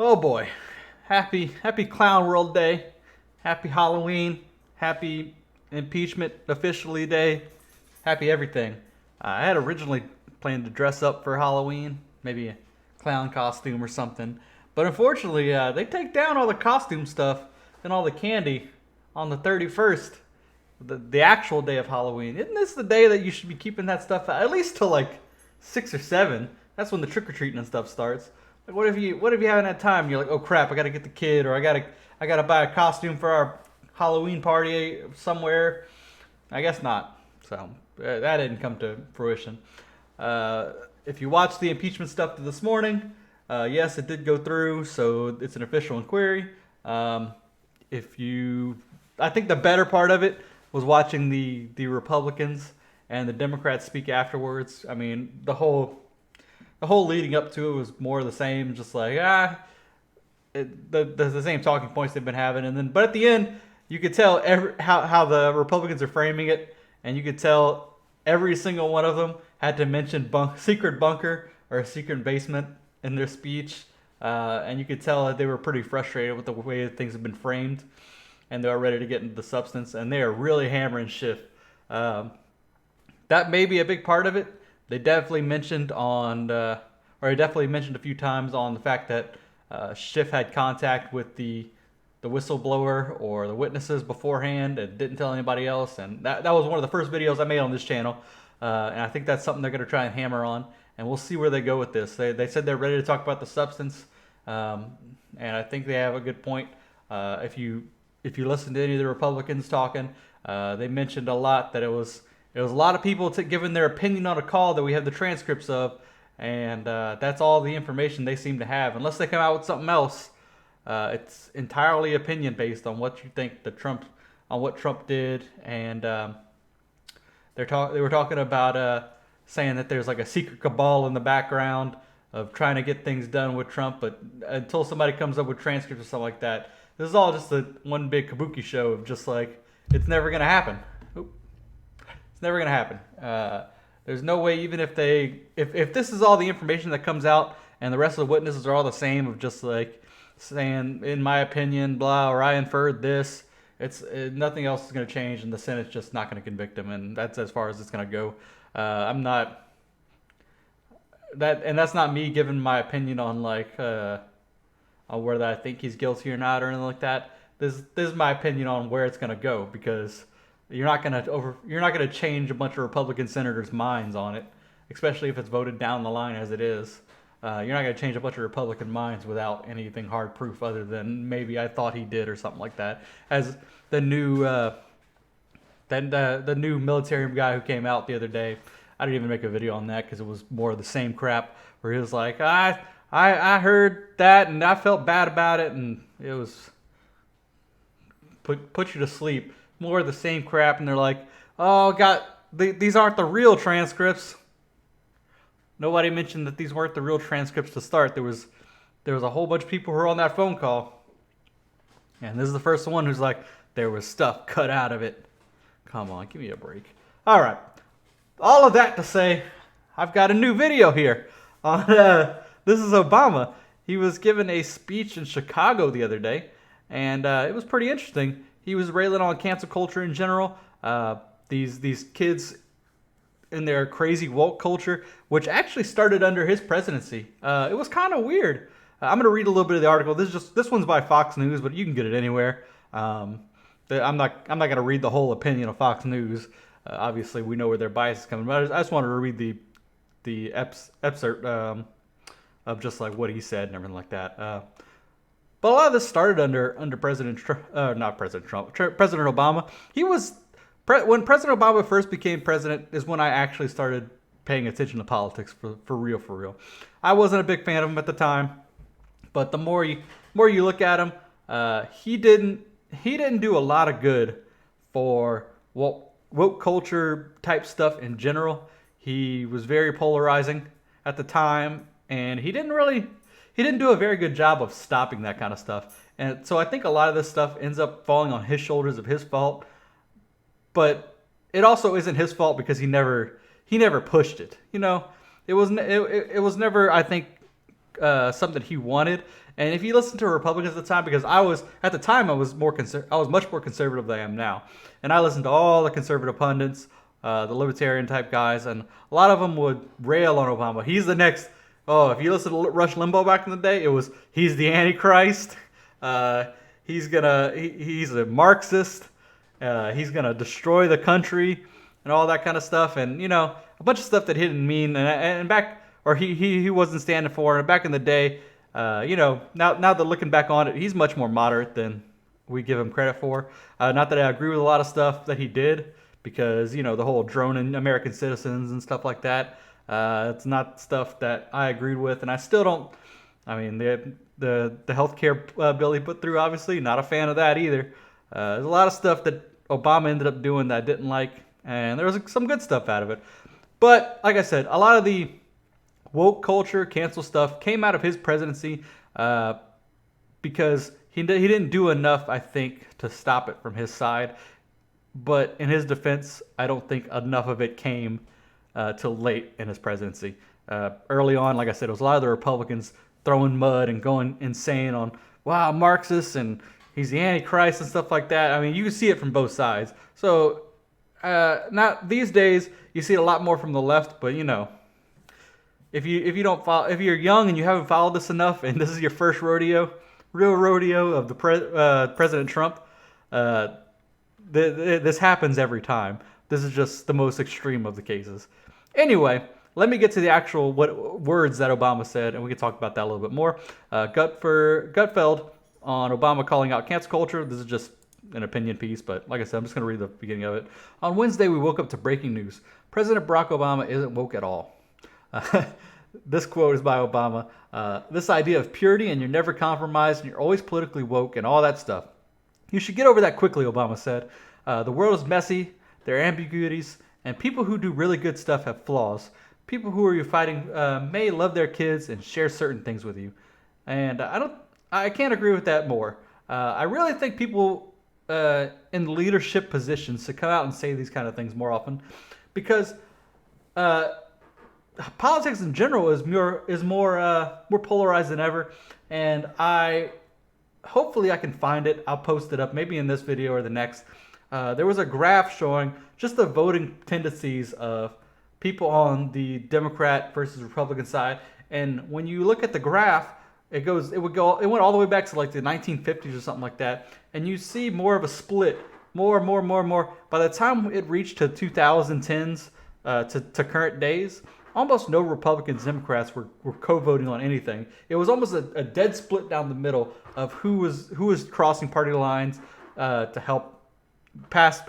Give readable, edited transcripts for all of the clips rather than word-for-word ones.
Oh boy. Happy Clown World Day. Happy Halloween. Happy Impeachment officially day. Happy everything. I had originally planned to dress up for Halloween, maybe a clown costume or something. But unfortunately, they take down all the costume stuff and all the candy on the 31st, the actual day of Halloween. Isn't this the day that you should be keeping that stuff at least till like 6 or 7? That's when the trick or treating and stuff starts. Like, what if you haven't had time? You're like, oh crap, I gotta get the kid, or I gotta buy a costume for our Halloween party somewhere. I guess not. So that didn't come to fruition. If you watched the impeachment stuff this morning, yes, it did go through, so it's an official inquiry. If you, I think the better part of it was watching the Republicans and the Democrats speak afterwards. I mean, the whole leading up to it was more of the same, just like the same talking points they've been having, and then but at the end you could tell how the Republicans are framing it, and you could tell every single one of them had to mention secret bunker or a secret basement in their speech, and you could tell that they were pretty frustrated with the way things have been framed, and they are ready to get into the substance, and they are really hammering Schiff. That may be a big part of it. They definitely mentioned or definitely mentioned a few times on the fact that Schiff had contact with the whistleblower or the witnesses beforehand and didn't tell anybody else. And that was one of the first videos I made on this channel. And I think that's something they're going to try and hammer on. And we'll see where they go with this. They said they're ready to talk about the substance. And I think they have a good point. If you listen to any of the Republicans talking, they mentioned a lot that it was a lot of people giving their opinion on a call that we have the transcripts of, and that's all the information they seem to have. Unless they come out with something else, it's entirely opinion based on what you think on what Trump did, and they were talking about saying that there's like a secret cabal in the background of trying to get things done with Trump, but until somebody comes up with transcripts or something like that, this is all just one big kabuki show of just like it's never gonna happen. Never gonna happen. There's no way, even if this is all the information that comes out and the rest of the witnesses are all the same, of just like saying, in my opinion, blah, or I inferred this. Nothing else is gonna change, and the Senate's just not gonna convict him, and that's as far as it's gonna go. I'm not that, and that's not me giving my opinion on like on whether I think he's guilty or not or anything like that. This is my opinion on where it's gonna go, because you're not gonna change a bunch of Republican senators' minds on it, especially if it's voted down the line as it is. You're not gonna change a bunch of Republican minds without anything hard proof other than maybe I thought he did or something like that. As the new the new military guy who came out the other day, I didn't even make a video on that because it was more of the same crap. Where he was like, I heard that and I felt bad about it, and it was put you to sleep. More of the same crap, and they're like, oh, these aren't the real transcripts. Nobody mentioned that these weren't the real transcripts to start. There was a whole bunch of people who were on that phone call, and this is the first one who's like, there was stuff cut out of it. Come on, give me a break. All right, all of that to say, I've got a new video here. This is Obama. He was given a speech in Chicago the other day, and it was pretty interesting. He was railing on cancel culture in general. These kids in their crazy woke culture, which actually started under his presidency. It was kind of weird. I'm going to read a little bit of the article. This one's by Fox News, but you can get it anywhere. I'm not going to read the whole opinion of Fox News. Obviously, we know where their bias is coming from. I just wanted to read the excerpt of just like what he said and everything like that. But a lot of this started under President President Obama. When President Obama first became president is when I actually started paying attention to politics for real. I wasn't a big fan of him at the time, but the more you look at him, he didn't do a lot of good for woke culture type stuff in general. He was very polarizing at the time, and he didn't do a very good job of stopping that kind of stuff. And so I think a lot of this stuff ends up falling on his shoulders of his fault. But it also isn't his fault because he never pushed it. You know, it was never, I think, something he wanted. And if you listen to Republicans at the time, because I was at the time I was I was much more conservative than I am now, and I listened to all the conservative pundits, the libertarian type guys, and a lot of them would rail on Obama. He's the next. Oh, if you listen to Rush Limbaugh back in the day, it was he's the Antichrist. He's a Marxist. He's gonna destroy the country and all that kind of stuff, and a bunch of stuff that he didn't mean, and back or he wasn't standing for. And back in the day, now that looking back on it, he's much more moderate than we give him credit for. Not that I agree with a lot of stuff that he did, because the whole droning American citizens and stuff like that. It's not stuff that I agreed with, and I still don't. I mean, the healthcare bill he put through, obviously, not a fan of that either. There's a lot of stuff that Obama ended up doing that I didn't like, and there was some good stuff out of it. But like I said, a lot of the woke culture, cancel stuff came out of his presidency, because he didn't do enough, I think, to stop it from his side. But in his defense, I don't think enough of it came till late in his presidency. Early on, like I said, it was a lot of the Republicans throwing mud and going insane on, wow, Marxists and he's the Antichrist and stuff like that. I mean, you can see it from both sides. So not these days, you see it a lot more from the left. But if you don't follow, if you're young and you haven't followed this enough, and this is your first real rodeo of the President Trump, this happens every time. This is just the most extreme of the cases. Anyway, let me get to the actual words that Obama said, and we can talk about that a little bit more. Gutfeld on Obama calling out cancel culture. This is just an opinion piece, but like I said, I'm just going to read the beginning of it. On Wednesday, we woke up to breaking news. President Barack Obama isn't woke at all. This quote is by Obama. This idea of purity and you're never compromised and you're always politically woke and all that stuff. You should get over that quickly, Obama said. The world is messy, there are ambiguities, and people who do really good stuff have flaws. People who are you fighting may love their kids and share certain things with you. And I can't agree with that more. I really think people in leadership positions should come out and say these kind of things more often, because politics in general is more polarized than ever. And hopefully I can find it. I'll post it up maybe in this video or the next. There was a graph showing just the voting tendencies of people on the Democrat versus Republican side, and when you look at the graph, it went all the way back to like the 1950s or something like that, and you see more of a split, more. By the time it reached to 2010s to current days, almost no Republicans, Democrats were co-voting on anything. It was almost a dead split down the middle of who was crossing party lines to help pass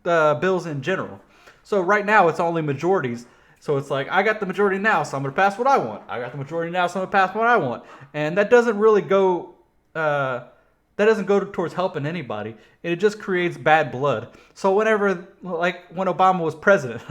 bills in general. So right now it's only majorities. So it's like, I got the majority now, so I'm going to pass what I want. I got the majority now, so I'm going to pass what I want. And that doesn't really go towards helping anybody. It just creates bad blood. So when Obama was president,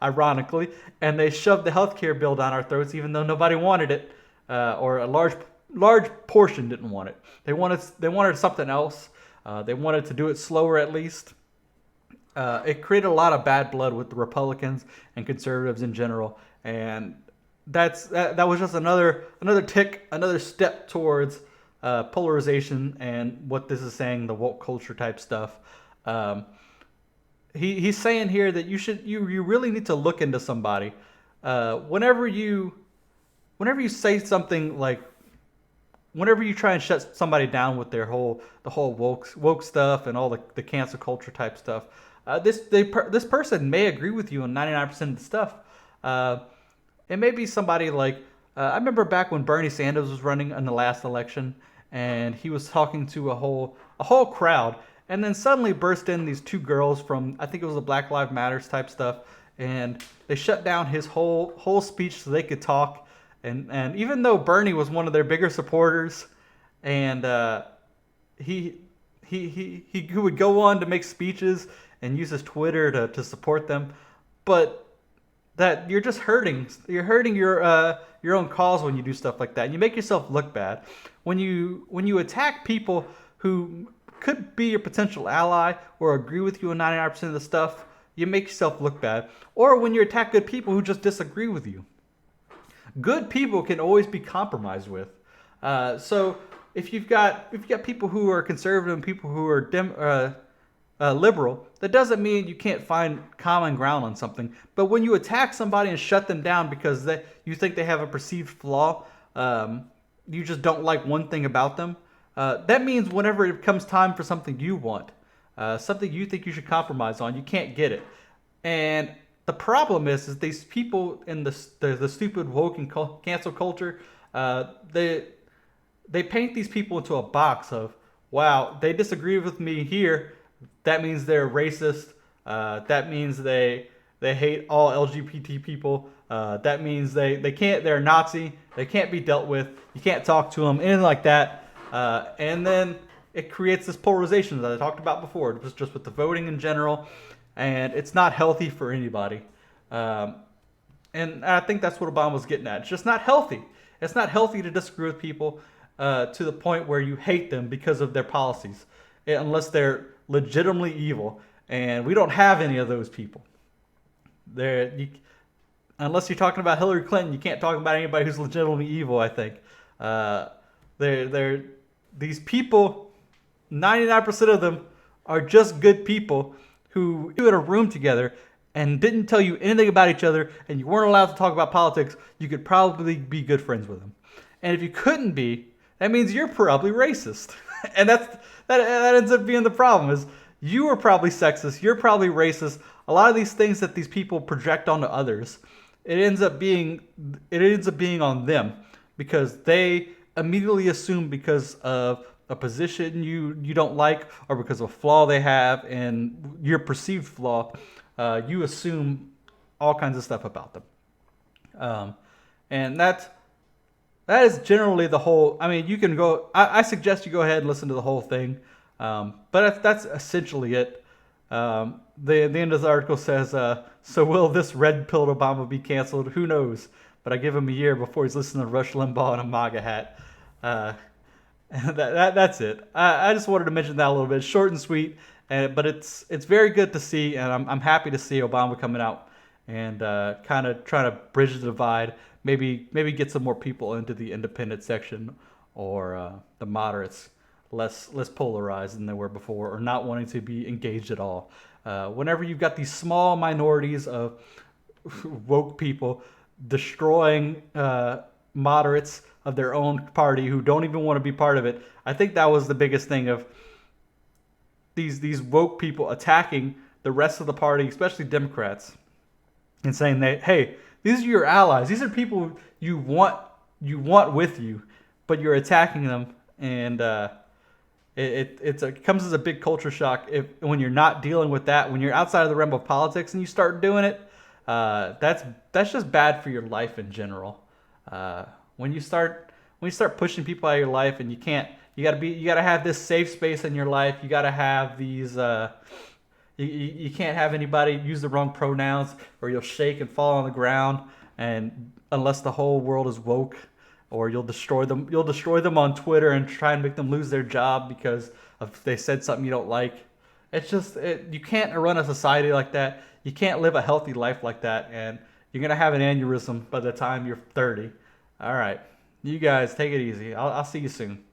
ironically, and they shoved the healthcare bill down our throats, even though nobody wanted it, or a large portion didn't want it. They wanted something else. They wanted to do it slower at least. It created a lot of bad blood with the Republicans and conservatives in general, and that was just another step towards polarization and what this is saying, the woke culture type stuff. He's saying here that you really need to look into somebody whenever you say something like. Whenever you try and shut somebody down with the whole woke stuff and all the cancel culture type stuff, this person may agree with you on 99% of the stuff. It may be somebody like I remember back when Bernie Sanders was running in the last election, and he was talking to a whole crowd, and then suddenly burst in these two girls from, I think it was the Black Lives Matters type stuff, and they shut down his whole speech so they could talk. And even though Bernie was one of their bigger supporters, and he would go on to make speeches and use his Twitter to support them, but that you're just hurting your own cause when you do stuff like that. You make yourself look bad when you attack people who could be your potential ally or agree with you on 99% of the stuff. You make yourself look bad. Or when you attack good people who just disagree with you. good people can always be compromised with. So if you've got people who are conservative and people who are liberal, that doesn't mean you can't find common ground on something. But when you attack somebody and shut them down because you think they have a perceived flaw, you just don't like one thing about them. That means whenever it comes time for something you want, something you think you should compromise on, you can't get it. And the problem is these people in the stupid woke and cancel culture, they paint these people into a box of, wow, they disagree with me here. That means they're racist. That means they hate all LGBT people. That means they're Nazi. They can't be dealt with. You can't talk to them, anything like that. And then it creates this polarization that I talked about before, just with the voting in general, and it's not healthy for anybody. And I think that's what Obama was getting at. It's just not healthy. It's not healthy to disagree with people to the point where you hate them because of their policies, unless they're legitimately evil. And we don't have any of those people. Unless you're talking about Hillary Clinton, you can't talk about anybody who's legitimately evil, I think. These people, 99% of them are just good people who you in a room together and didn't tell you anything about each other, and you weren't allowed to talk about politics. You could probably be good friends with them. And if you couldn't be, that means you're probably racist. And that ends up being the problem, is you are probably sexist, you're probably racist. A lot of these things that these people project onto others, it ends up being on them, because they immediately assume, because of a position you don't like, or because of a flaw they have and your perceived flaw, you assume all kinds of stuff about them. And that is generally the whole. I mean, you can go. I suggest you go ahead and listen to the whole thing. But that's essentially it. The end of the article says, "So will this red-pilled Obama be canceled? Who knows? But I give him a year before he's listening to Rush Limbaugh in a MAGA hat." That's it. I just wanted to mention that a little bit. Short and sweet, but it's very good to see, and I'm happy to see Obama coming out and kind of trying to bridge the divide. Maybe get some more people into the independent section, or the moderates, less polarized than they were before, or not wanting to be engaged at all. Whenever you've got these small minorities of woke people destroying moderates of their own party who don't even want to be part of it, I think that was the biggest thing of these woke people attacking the rest of the party, especially Democrats, and saying that, hey, these are your allies. These are people you want with you, but you're attacking them, and it comes as a big culture shock when you're not dealing with that. When you're outside of the realm of politics and you start doing it, that's just bad for your life in general. When you start pushing people out of your life, and you gotta have this safe space in your life. You gotta have these. You can't have anybody use the wrong pronouns, or you'll shake and fall on the ground. And unless the whole world is woke, or you'll destroy them. You'll destroy them on Twitter and try and make them lose their job because they said something you don't like. It's just you can't run a society like that. You can't live a healthy life like that, and you're gonna have an aneurysm by the time you're 30. All right, you guys take it easy. I'll see you soon.